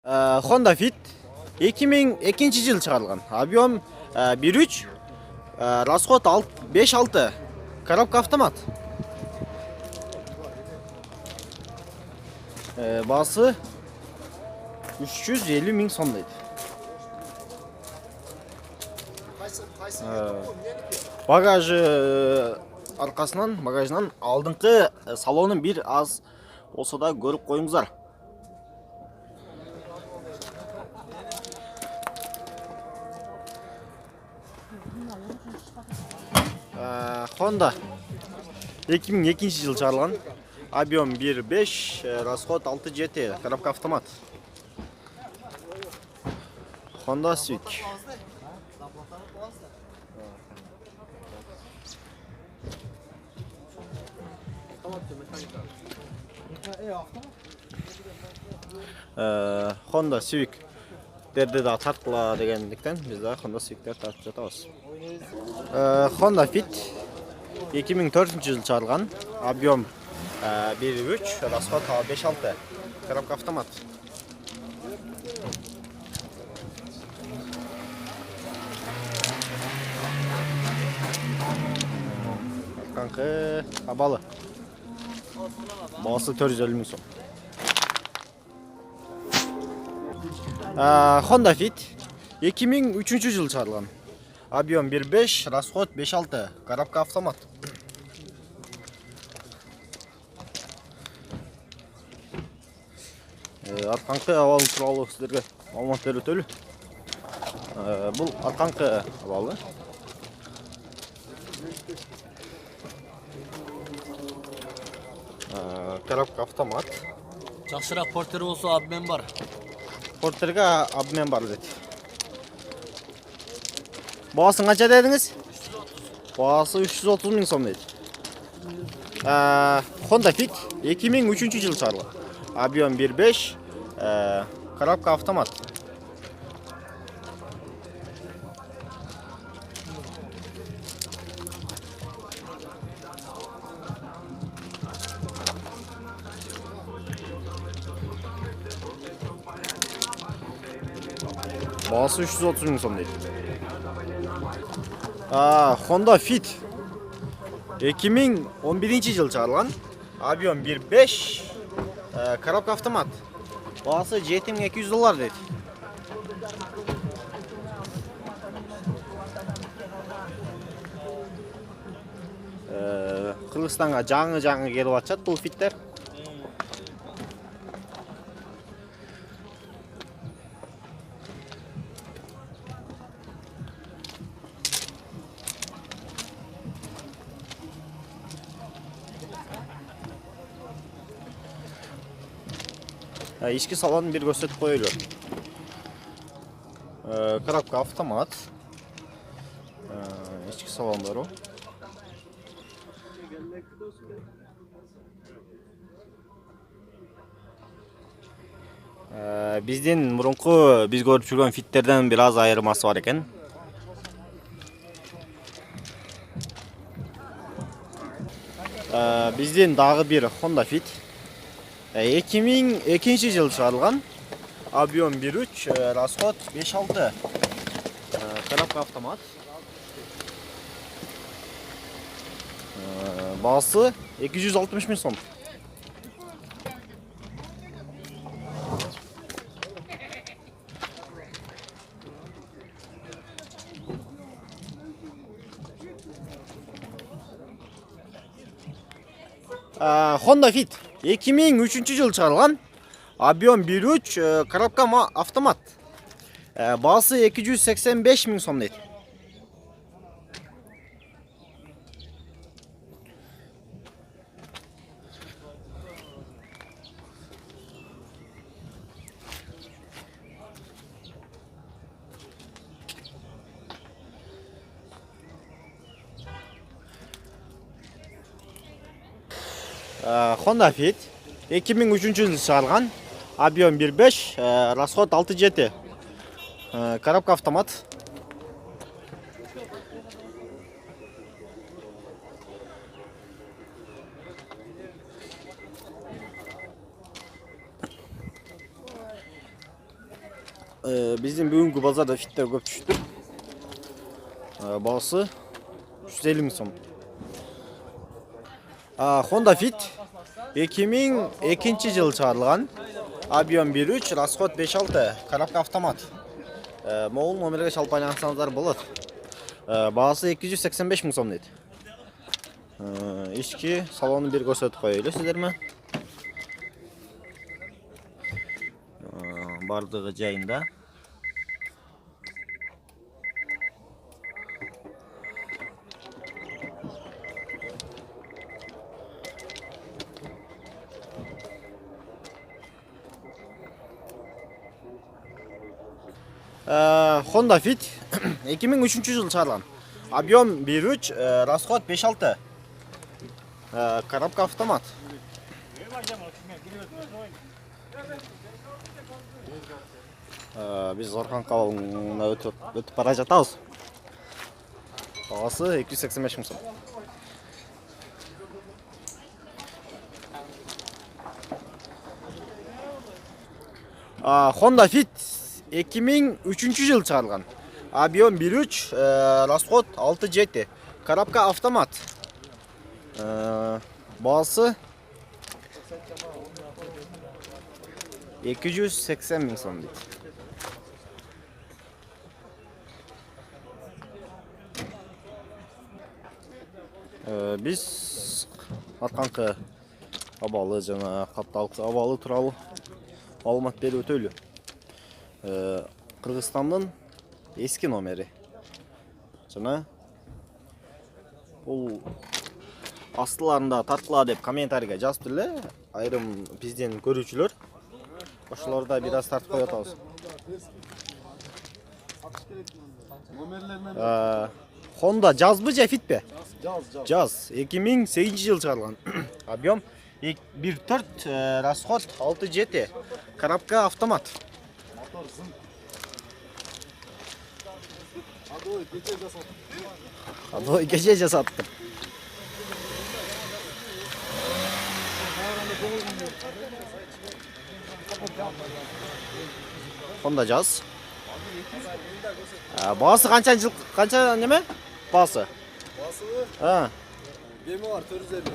Honda Fit 2002 yıl çıkarılgan. Объем 1.3, расход 5.6, коробка автомат. Bası 350 ming so'm deydi. Bagajı bagajdan aldыңкы салонун bir az olsa da görüp koyumuzlar. Honda 2002 yıl çıkarılgan. Объем 1.5, расход 6.7, коробка автомат. Honda Civic. Honda Civic derdi de tartla degендиктен biz de Honda Civic'ler tartып жатабыз. Honda Fit 2004 yıl çıkarılgan. Объем 1.3, расход 5.6, коробка автомат. Kanka abalı. Bası 450 ming so'm. Honda Fit 2003 yıl çıkarılgan. Объем 1.5, расход 5.6, коробка автомат. Арқаңқы авалы туралы сіздерге маалымат беріп өтөлү. Бұл арқаңқы авалы. Коробка автомат. Жақсырақ портер болса обмен бар. Портерге обмен бар деді. Бағасын қанша дедіңіз? Бағасы 330 мing сом дейді. Honda Fit 2003 yıl çıkarılgan. Объем 1.5, коробка автомат. Bağısı 330 ming so'm deydi. Honda Fit 2011 yıl çıkarılgan. Объем 1.5, коробка автомат. Bağısı $7200 deydi. Kırgızстанга жаңы келип атышат бул фиттер. İçki salonunu bir gösterip koyuyor. Коробка автомат. İçki salonları. Биздин мурунку биз көрүп жүргөн фиттерден бир аз айырмасы бар экен. Биздин дагы bir Honda Fit 2002 yıl çıkarılgan. Объем 1.3, расход 5.6, коробка автомат. Bağısı 260 ming so'm. Honda Fit 2003 yıl çıkarılgan. Объем 1.3, коробка автомат. Bağısı 285 ming so'm deydi. Honda Fit 2003 yıl çıkarılgan. Объем 1.5, расход 6.7, коробка автомат. Bizim бүгүнкү базарда фиттер көп түштү. Бағасы 150 мың сом. Honda Fit 2002 жылы чыгарылган. Объем 1.3, расход 5.6, коробка автомат. Могул номерге чалып байлансаңыздар болот. Бағасы 285 мың сом дейт. Ички салонун бир көрсөтүп коелу сиздерме? Бардыгы жайында. Honda Fit 2003 жылы чыгарылган. Объем 1.3, расход 5.6. Коробка автомат. Biz Orhan Kaval'ına ötüp bара жатабыз. Бағасы 285 мың сом. Honda Fit 2003 жылы чыгарылган. Объем 1.3, расход 6.7. Коробка автомат. Бағасы 280 мың сом дейт. Biz атканкы абалы жана капталык абалы тууралуу маалымат берип өтөлү. Кыргызстандын эски номери. Жана бул астыларында тартыла деп комментарийге жазып эле айрым бизден көрүүчүлөр. Ошолорда бир аз тартып коюп атабыз. Honda жазбы же Fitпи? Jazz 2008 жылы чыгарылган. Объем 1.4, расход 6.7. Коробка автомат. Адой кече жасаттым. Honda Jazz. Бағасы қанша неме? Бағасы? Бағасы? Кемі бар 450.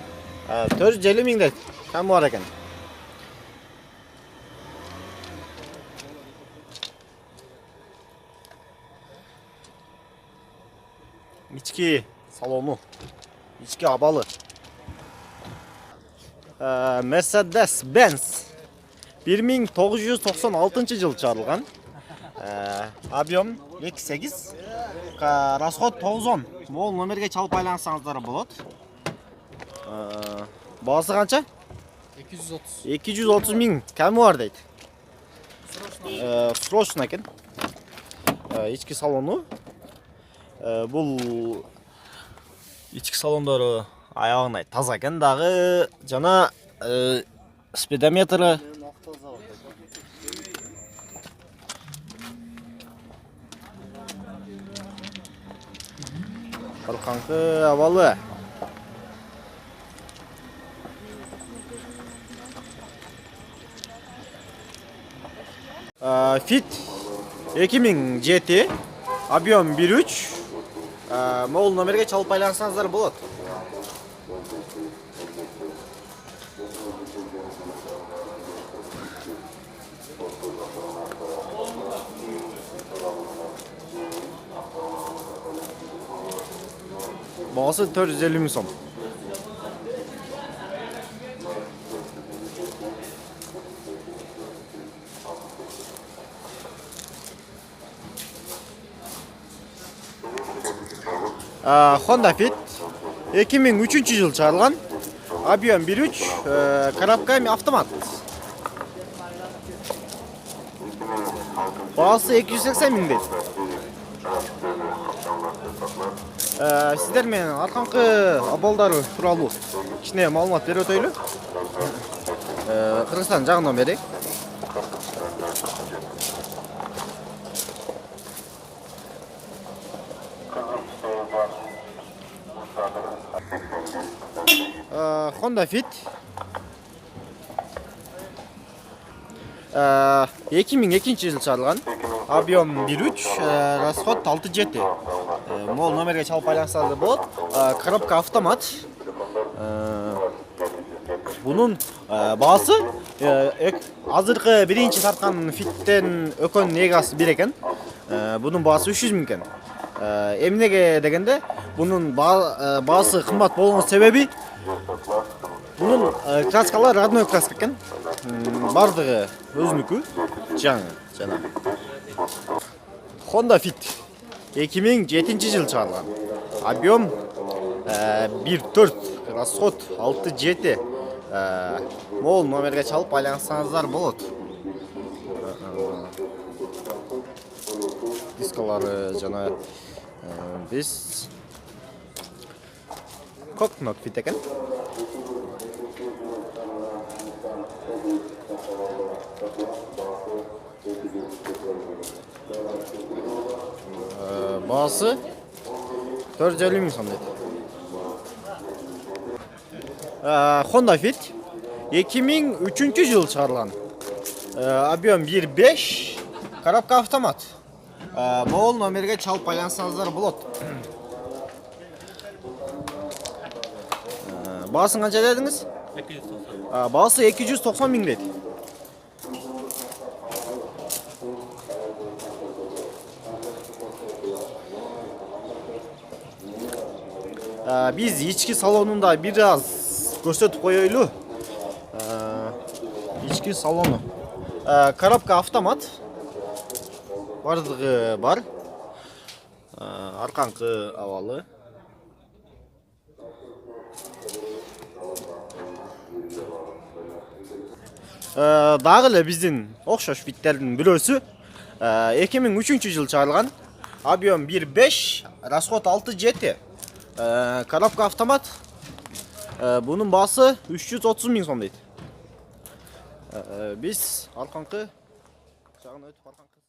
450 мың дейт. Кемі бар екен. İçki salonu. İçki abalı. Mercedes-Benz 1996 жылы чыгарылган. Объем 2.8, расход 9.10. Бул номерге чалып байлансаңыздар болот. Бағасы канча? 230 мың. Кәмі бар дейт. Срочно екен. Ички салону. Бул ички салондору аягынай таза екен дагы. Жана спидометры Kalkankı havalı. Fit 2007, объем 1.3. Могул номерге чалып байлансаңыздар болот. Бағасы 450 мың сом. Honda Fit 2003 жылы чыгарылган. Объем 1.3, коробка автомат. Бағасы 280 мың дейт. Сиздер менен арканкы абалдары тууралуу кичине маалымат берип өтөйлү. Кыргызстан жагынан берейик. Honda Fit 2002 жылы чыгарылган. Объем 1.3, расход 6.7. Мол номерге чалып байлансаңыздар болот. Коробка автомат. Bunun baası azırkı birinci tartkan fitten ökön negası bir eken. Bunun baası 300 000 eken. Emnege degende bunun baası kımbat bolğun sebebi bunun kraskalar родной краска eken. Бардыгы өзүнүкү жаңы. Honda Fit 2007 жыл чыгарылган. Объем 1.4, расход 6.7. Мол номерге чалып байлансаңыздар болот. Дискалары жана биз Cocknot Fit экен. Baası 450 000 сом дейт. Honda Fit 2003 жыл чыгарылган. Объем 1.5, коробка автомат. Мол номерге чалып байлансаңыздар болот. Баасын канча дедиңиз? 290. Баасы 290 000 дейт. Biz içki salonunda biraz gösterip koyuyoruz. İçki salonu. Коробка автомат. Бардыгы бар. Арканкы абалы. Дагы эле биздин окшош фиттердин бирөөсү 2003 жыл чыгарылган. Объем 1.5, расход 6.7. Коробка автомат. Bunun baası 330 000 сом дейт. Biz arkankı çağına ötüp arkankı